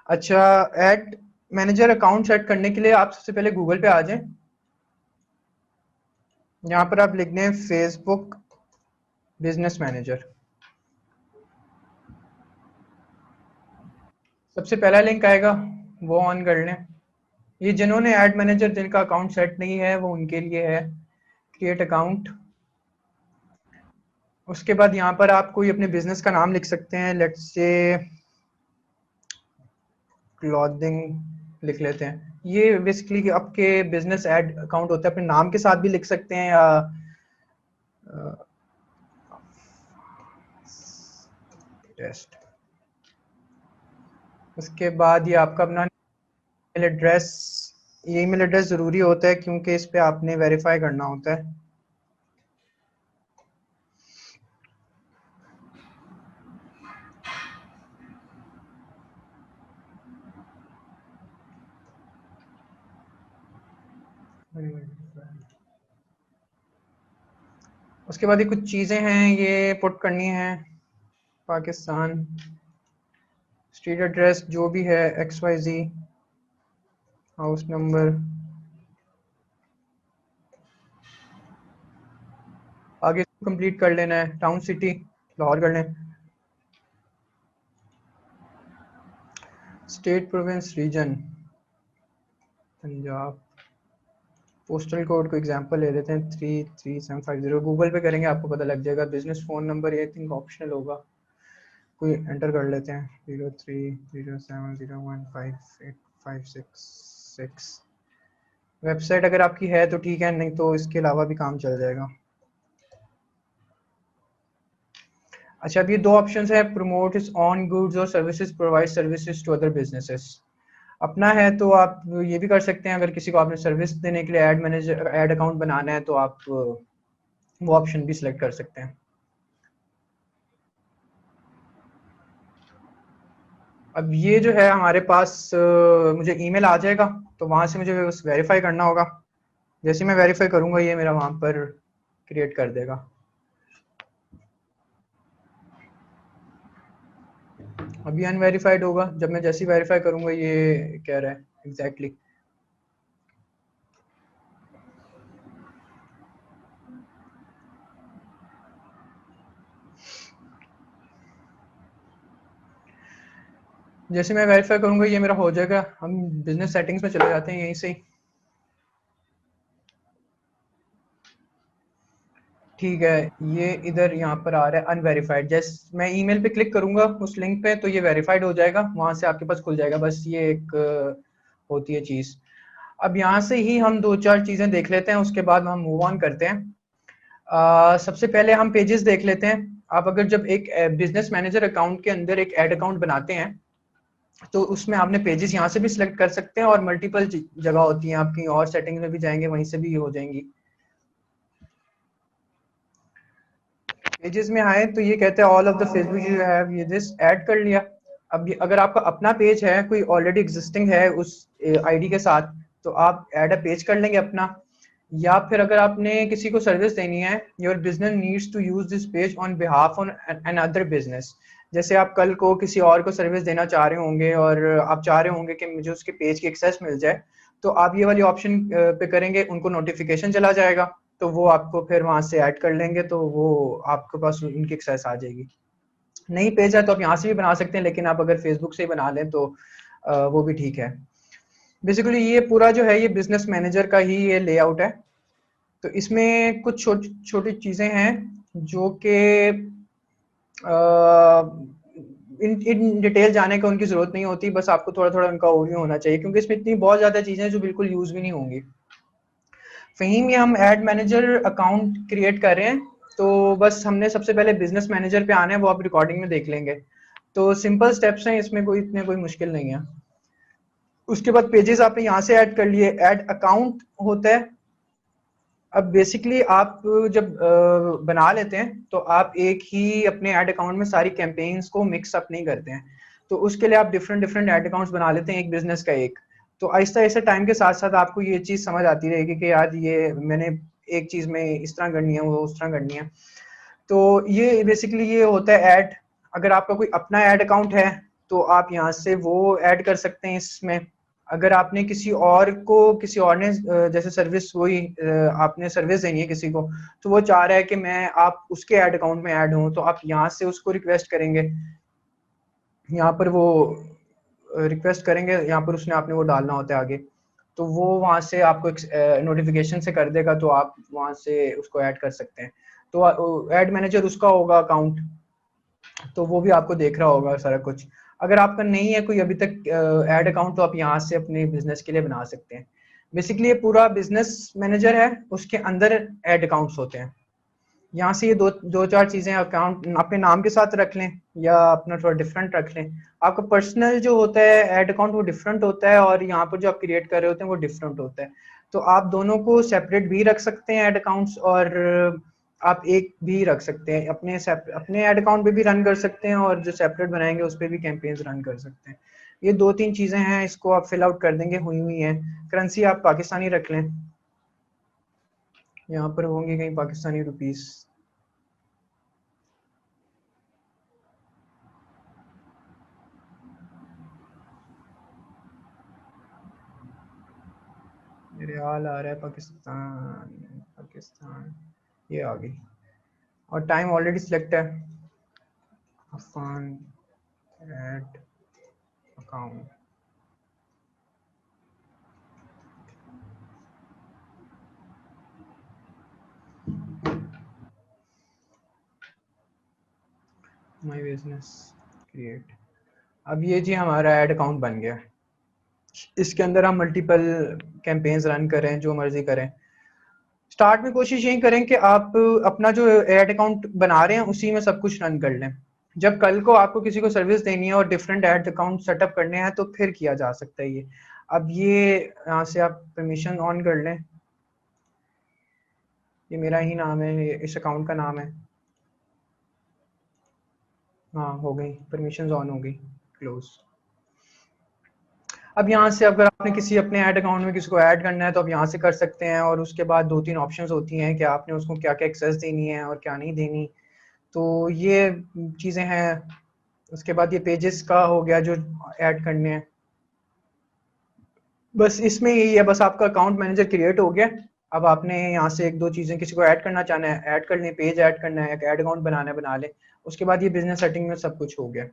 अच्छा, add manager account set करने के लिए आप सबसे पहले गूगल पे आ जाएं। यहाँ पर आप लिख दें फेसबुक बिजनेस मैनेजर। सबसे पहला लिंक आएगा, वो ऑन कर लें। ये जिन्होंने एड मैनेजर जिनका अकाउंट सेट नहीं है वो उनके लिए है, क्रिएट अकाउंट। उसके बाद यहाँ पर आप कोई अपने बिजनेस का नाम लिख सकते हैं, लेट्स से क्लॉथिंग लिख लेते हैं। ये बेसिकली आपके बिजनेस एड अकाउंट होता है, अपने नाम के साथ भी लिख सकते हैं या टेस्ट। उसके बाद ये आपका अपना ईमेल एड्रेस, ये ईमेल एड्रेस ज़रूरी होता है क्योंकि इस पे आपने वेरीफाई करना होता है। उसके बाद ये कुछ चीज़ें हैं ये पुट करनी है। पाकिस्तान, स्ट्रीट एड्रेस जो भी है XYZ, हाउस नंबर, आगे कंप्लीट कर लेना है। टाउन सिटी लाहौर कर लें। State province region Punjab. Postal code को एग्जांपल ले लेते हैं 33750। गूगल पे करेंगे आपको पता लग जाएगा। बिजनेस फ़ोन नंबर ये थिंक ऑप्शनल होगा, कोई एंटर कर लेते हैं 0307015856। वेबसाइट अगर आपकी है तो ठीक है, नहीं तो इसके अलावा भी काम चल जाएगा। अच्छा, अब ये दो ऑप्शंस है, प्रमोट इज ऑन गुड्स और services, provide services to other businesses. अपना है तो आप ये भी कर सकते हैं, अगर किसी को आपने सर्विस देने के लिए एड मैनेजर एड अकाउंट बनाना है तो आप वो ऑप्शन भी सिलेक्ट कर सकते हैं। अब ये जो है हमारे पास मुझे ईमेल आ जाएगा, तो वहां से मुझे बस वेरीफाई करना होगा। जैसे मैं वेरीफाई करूंगा ये मेरा वहां पर क्रिएट कर देगा। अभी अनवेरीफाइड होगा, जब मैं जैसे ही वेरीफाई करूंगा ये कह रहा है एग्जैक्टली। जैसे मैं वेरीफाई करूंगा ये मेरा हो जाएगा। हम बिजनेस सेटिंग्स में चले जाते हैं यहीं से ही। ठीक है, ये इधर यहाँ पर आ रहा है अनवेरीफाइड। जैसे मैं ईमेल पे क्लिक करूंगा उस लिंक पे तो ये वेरीफाइड हो जाएगा, वहां से आपके पास खुल जाएगा। बस ये एक होती है चीज। अब यहाँ से ही हम दो चार चीजें देख लेते हैं, उसके बाद हम मूव ऑन करते हैं। सबसे पहले हम पेजेस देख लेते हैं। आप अगर जब एक बिजनेस मैनेजर अकाउंट के अंदर एक एड अकाउंट बनाते हैं तो उसमें आपने पेजेस यहाँ से भी सिलेक्ट कर सकते हैं, और मल्टीपल जगह होती हैं, आप कहीं और सेटिंग में भी जाएंगे वहीं से भी हो जाएंगी। पेजेस में आए तो ये कहते हैं all of the Facebook you have ये दिस ऐड कर लिया। अब ये अगर आपका अपना पेज है, कोई ऑलरेडी एग्जिस्टिंग है उस आईडी के साथ, तो आप ऐड अ पेज कर लेंगे अपना। या फिर अगर आपने किसी को सर्विस देनी है, your business needs to use this page on behalf on an other business. जैसे आप कल को किसी और को सर्विस देना चाह रहे होंगे और आप चाह रहे होंगे कि मुझे उसके पेज की एक्सेस मिल जाए, तो आप ये वाली ऑप्शन पे करेंगे, उनको नोटिफिकेशन चला जाएगा, तो वो आपको फिर वहां से ऐड कर लेंगे, तो वो आपके पास उनकी एक्सेस आ जाएगी। नहीं पेज है तो आप यहाँ से भी बना सकते हैं, लेकिन आप अगर फेसबुक से ही बना लें तो वो भी ठीक है। बेसिकली ये पूरा जो है ये बिजनेस मैनेजर का ही ये लेआउट है। तो इसमें कुछ छोटी छोटी चीजें हैं जो कि इन डिटेल जाने का उनकी जरूरत नहीं होती, बस आपको थोड़ा थोड़ा उनका ओवरव्यू होना चाहिए, क्योंकि इसमें इतनी बहुत ज्यादा चीजें हैं जो बिल्कुल यूज भी नहीं होंगी। फहीम, ये हम एड मैनेजर अकाउंट क्रिएट कर रहे हैं, तो बस हमने सबसे पहले बिजनेस मैनेजर पे आना है, वो आप रिकॉर्डिंग में देख लेंगे। तो सिंपल स्टेप्स हैं इसमें, कोई इतने कोई मुश्किल नहीं है। उसके बाद पेजेस आपने यहाँ से ऐड कर लिए, ऐड अकाउंट होता है। अब बेसिकली आप जब बना लेते हैं तो आप एक ही अपने ऐड अकाउंट में सारी कैंपेन्स को मिक्स अप नहीं करते हैं, तो उसके लिए आप डिफरेंट डिफरेंट ऐड अकाउंट्स बना लेते हैं एक बिजनेस का एक। तो आहिस्ता आहिस्ता टाइम के साथ साथ आपको ये चीज़ समझ आती रहेगी कि यार ये मैंने एक चीज़ में इस तरह करनी है, वो उस तरह करनी है। तो ये बेसिकली ये होता है ऐड। अगर आपका कोई अपना ऐड अकाउंट है तो आप यहाँ से वो ऐड कर सकते हैं इसमें। अगर आपने किसी और ने जैसे सर्विस वही आपने सर्विस देनी है किसी को, तो वो चाह रहा है कि मैं आप उसके ऐड अकाउंट में ऐड हूँ, तो आप यहाँ से उसको रिक्वेस्ट करेंगे, यहाँ पर वो रिक्वेस्ट करेंगे, यहाँ पर उसने आपने वो डालना होता है आगे, तो वो वहाँ से आपको एक नोटिफिकेशन से कर देगा, तो आप वहाँ से उसको ऐड कर सकते हैं। तो ऐड मैनेजर उसका होगा अकाउंट, तो वो भी आपको देख रहा होगा सारा कुछ। अगर आपका नहीं है कोई अभी तक ऐड अकाउंट, तो आप यहाँ से अपने बिजनेस के लिए बना सकते हैं। बेसिकली ये पूरा बिजनेस मैनेजर है, उसके अंदर ऐड अकाउंट्स होते हैं। यहाँ से ये दो चार चीजें अकाउंट अपने नाम के साथ रख लें या अपना थोड़ा डिफरेंट रख लें। आपका पर्सनल जो होता है ऐड अकाउंट वो डिफरेंट होता है, और यहाँ पर जो आप क्रिएट कर रहे होते हैं वो डिफरेंट होता है। तो आप दोनों को सेपरेट भी रख सकते हैं ऐड अकाउंट्स, और आप एक भी रख सकते हैं अपने ऐड अकाउंट पे भी रन कर सकते हैं, और जो सेपरेट बनाएंगे उस पर भी कैंपेन्स रन कर सकते हैं। ये दो तीन चीजें हैं, इसको आप फिल आउट कर देंगे, हुई है। करेंसी आप पाकिस्तानी रख लें, यहाँ पर होंगे कहीं पाकिस्तानी रुपीस। रियाल आ रहा है, पाकिस्तान ये आ गई, और टाइम ऑलरेडी सिलेक्ट है। Afaan add account, my business create. अब ये जी हमारा ऐड अकाउंट बन गया। इसके अंदर हम मल्टीपल कैंपेन्स रन करें, जो मर्जी करें। स्टार्ट में कोशिश यही करें कि आप अपना जो ऐड अकाउंट बना रहे हैं उसी में सब कुछ रन कर लें। जब कल को आपको किसी को सर्विस देनी है और डिफरेंट ऐड अकाउंट सेटअप करने हैं, तो फिर किया जा सकता है ये। अब ये यहाँ से आप परमिशन ऑन कर लें, ये मेरा ही नाम है, ये इस अकाउंट का नाम है। हाँ हो गई, परमिशन ऑन हो गई, क्लोज। अब यहाँ से अगर आपने किसी अपने ऐड अकाउंट में किसी को ऐड करना है, तो आप यहाँ से कर सकते हैं, और उसके बाद दो तीन ऑप्शंस होती हैं कि आपने उसको क्या क्या एक्सेस देनी है और क्या नहीं देनी। तो ये चीज़ें हैं। उसके बाद ये पेजेस का हो गया जो ऐड करने हैं। बस इसमें यही है, बस आपका अकाउंट मैनेजर क्रिएट हो गया। अब आपने यहाँ से एक दो चीज़ें, किसी को ऐड करना चाहना है ऐड कर लें, पेज ऐड करना है, एक ऐड अकाउंट बनाना है बना लें। उसके बाद ये बिजनेस सेटिंग में सब कुछ हो गया।